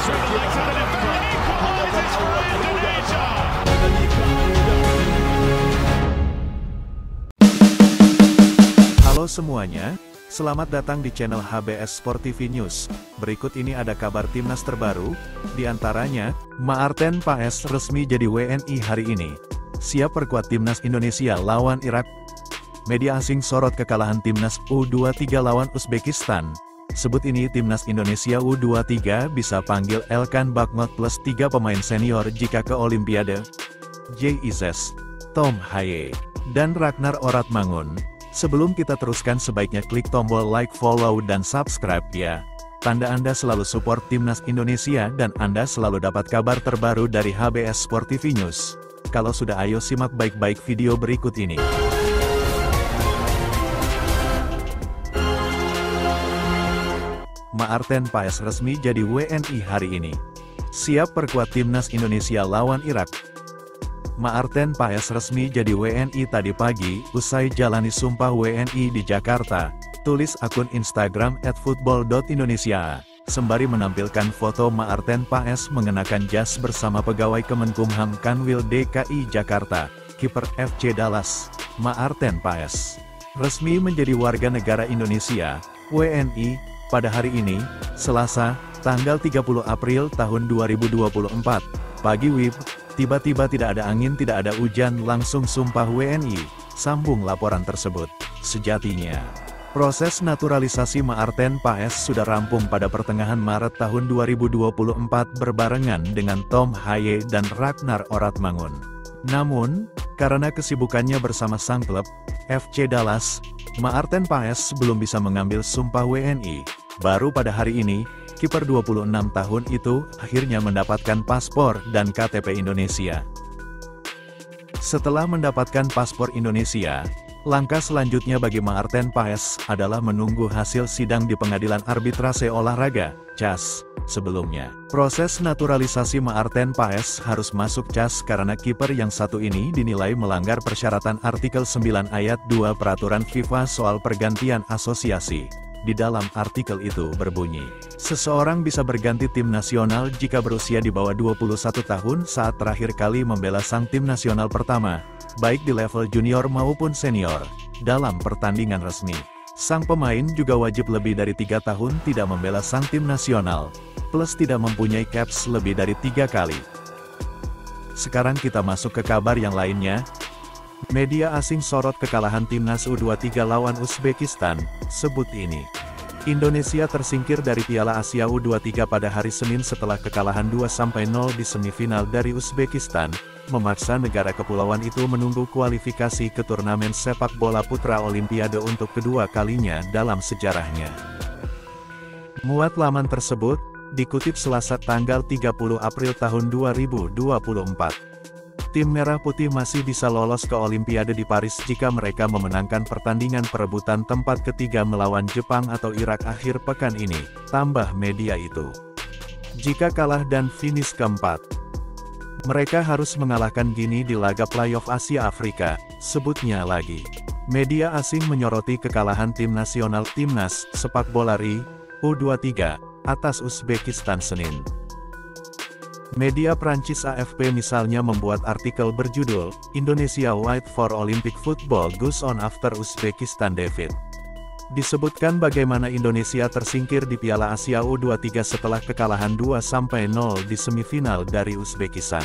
Halo semuanya, selamat datang di channel HBS Sport TV News. Berikut ini ada kabar timnas terbaru, diantaranya, Maarten Paes resmi jadi WNI hari ini. Siap perkuat timnas Indonesia lawan Irak. Media asing sorot kekalahan timnas U23 lawan Uzbekistan. Sebut ini timnas Indonesia U23 bisa panggil Elkan Bakmot plus 3 pemain senior jika ke Olimpiade. JIZES, Tom Haye, dan Ragnar Oratmangun. Sebelum kita teruskan sebaiknya klik tombol like, follow, dan subscribe ya. Tanda Anda selalu support timnas Indonesia dan Anda selalu dapat kabar terbaru dari HBS Sport TV News. Kalau sudah ayo simak baik-baik video berikut ini. Maarten Paes resmi jadi WNI hari ini. Siap perkuat timnas Indonesia lawan Irak. Maarten Paes resmi jadi WNI tadi pagi, usai jalani sumpah WNI di Jakarta, tulis akun Instagram @football.indonesia, sembari menampilkan foto Maarten Paes mengenakan jas bersama pegawai Kemenkumham Kanwil DKI Jakarta, kiper FC Dallas, Maarten Paes. Resmi menjadi warga negara Indonesia, WNI, pada hari ini, Selasa, tanggal 30 April tahun 2024, pagi WIB. Tiba-tiba tidak ada angin, tidak ada hujan, langsung sumpah WNI, sambung laporan tersebut. Sejatinya, proses naturalisasi Maarten Paes sudah rampung pada pertengahan Maret tahun 2024 berbarengan dengan Tom Haye dan Ragnar Oratmangun. Namun, karena kesibukannya bersama sang klub, FC Dallas, Maarten Paes belum bisa mengambil sumpah WNI. Baru pada hari ini, kiper 26 tahun itu akhirnya mendapatkan paspor dan KTP Indonesia. Setelah mendapatkan paspor Indonesia, langkah selanjutnya bagi Maarten Paes adalah menunggu hasil sidang di Pengadilan Arbitrase Olahraga, CAS. Sebelumnya, proses naturalisasi Maarten Paes harus masuk CAS karena kiper yang satu ini dinilai melanggar persyaratan artikel 9 ayat 2 Peraturan FIFA soal pergantian asosiasi. Di dalam artikel itu berbunyi, seseorang bisa berganti tim nasional jika berusia di bawah 21 tahun saat terakhir kali membela sang tim nasional pertama, baik di level junior maupun senior, dalam pertandingan resmi. Sang pemain juga wajib lebih dari 3 tahun tidak membela sang tim nasional, plus tidak mempunyai caps lebih dari 3 kali. Sekarang kita masuk ke kabar yang lainnya. Media asing sorot kekalahan timnas U23 lawan Uzbekistan, sebut ini. Indonesia tersingkir dari Piala Asia U23 pada hari Senin setelah kekalahan 2-0 di semifinal dari Uzbekistan, memaksa negara kepulauan itu menunggu kualifikasi ke turnamen sepak bola putra Olimpiade untuk kedua kalinya dalam sejarahnya. Muat laman tersebut, dikutip Selasa tanggal 30 April tahun 2024. Tim Merah Putih masih bisa lolos ke Olimpiade di Paris jika mereka memenangkan pertandingan perebutan tempat ketiga melawan Jepang atau Irak akhir pekan ini, tambah media itu. Jika kalah dan finish keempat, mereka harus mengalahkan Guinea di laga playoff Asia Afrika, sebutnya lagi. Media asing menyoroti kekalahan tim nasional timnas sepak bola RI, U23, atas Uzbekistan Senin. Media Prancis AFP misalnya membuat artikel berjudul, Indonesia Wait for Olympic Football Goes On After Uzbekistan Defeat. Disebutkan bagaimana Indonesia tersingkir di Piala Asia U23 setelah kekalahan 2-0 di semifinal dari Uzbekistan.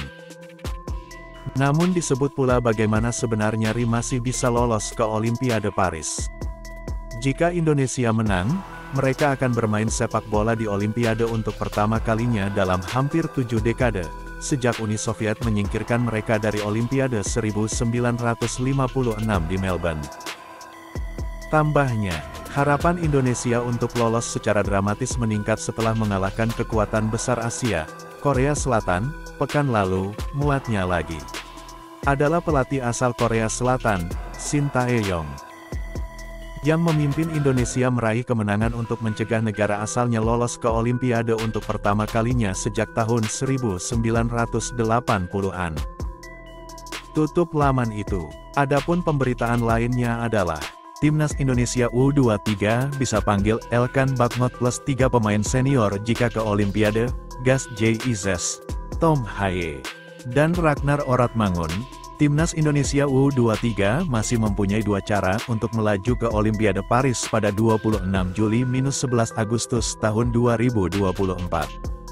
Namun disebut pula bagaimana sebenarnya RI masih bisa lolos ke Olimpiade Paris. Jika Indonesia menang, mereka akan bermain sepak bola di Olimpiade untuk pertama kalinya dalam hampir 7 dekade, sejak Uni Soviet menyingkirkan mereka dari Olimpiade 1956 di Melbourne. Tambahnya, harapan Indonesia untuk lolos secara dramatis meningkat setelah mengalahkan kekuatan besar Asia, Korea Selatan, pekan lalu, muatnya lagi. Adalah pelatih asal Korea Selatan, Shin Tae-yong, yang memimpin Indonesia meraih kemenangan untuk mencegah negara asalnya lolos ke Olimpiade untuk pertama kalinya sejak tahun 1980-an. Tutup laman itu. Adapun pemberitaan lainnya adalah, Timnas Indonesia U23 bisa panggil Elkan Bagnot plus 3 pemain senior jika ke Olimpiade, gas JIZS, Tom Haye, dan Ragnar Oratmangun. Timnas Indonesia U23 masih mempunyai dua cara untuk melaju ke Olimpiade Paris pada 26 Juli-11 Agustus tahun 2024.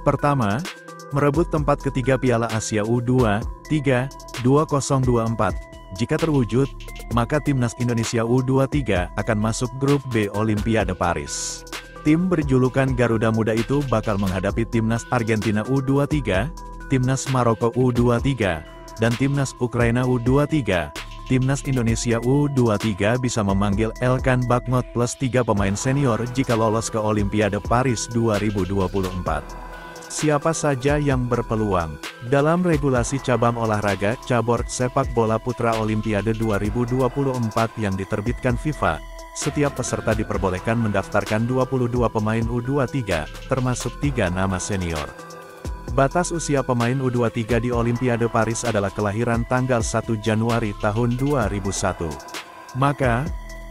Pertama, merebut tempat ketiga Piala Asia U23 2024. Jika terwujud, maka Timnas Indonesia U23 akan masuk grup B Olimpiade Paris. Tim berjulukan Garuda Muda itu bakal menghadapi Timnas Argentina U23, Timnas Maroko U23, dan Timnas Ukraina U23. Timnas Indonesia U23 bisa memanggil Elkan Bagnot plus 3 pemain senior jika lolos ke Olimpiade Paris 2024. Siapa saja yang berpeluang? Dalam regulasi cabang olahraga cabur sepak bola putra Olimpiade 2024 yang diterbitkan FIFA, setiap peserta diperbolehkan mendaftarkan 22 pemain U23, termasuk 3 nama senior. Batas usia pemain U23 di Olimpiade Paris adalah kelahiran tanggal 1 Januari tahun 2001. Maka,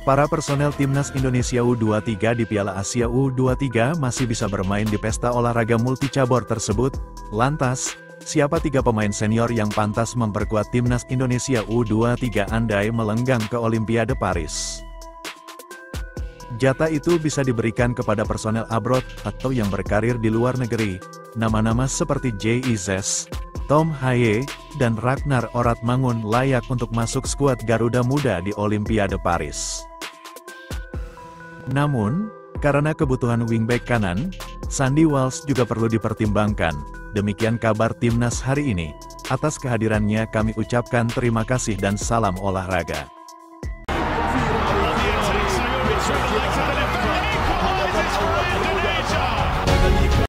para personel Timnas Indonesia U23 di Piala Asia U23 masih bisa bermain di pesta olahraga multicabur tersebut. Lantas, siapa 3 pemain senior yang pantas memperkuat Timnas Indonesia U23 andai melenggang ke Olimpiade Paris? Jatah itu bisa diberikan kepada personel abroad atau yang berkarir di luar negeri. Nama-nama seperti JIZS, Tom Haye, dan Ragnar Oratmangun layak untuk masuk skuad Garuda Muda di Olimpiade Paris. Namun, karena kebutuhan wingback kanan, Sandy Walsh juga perlu dipertimbangkan. Demikian kabar Timnas hari ini. Atas kehadirannya kami ucapkan terima kasih dan salam olahraga.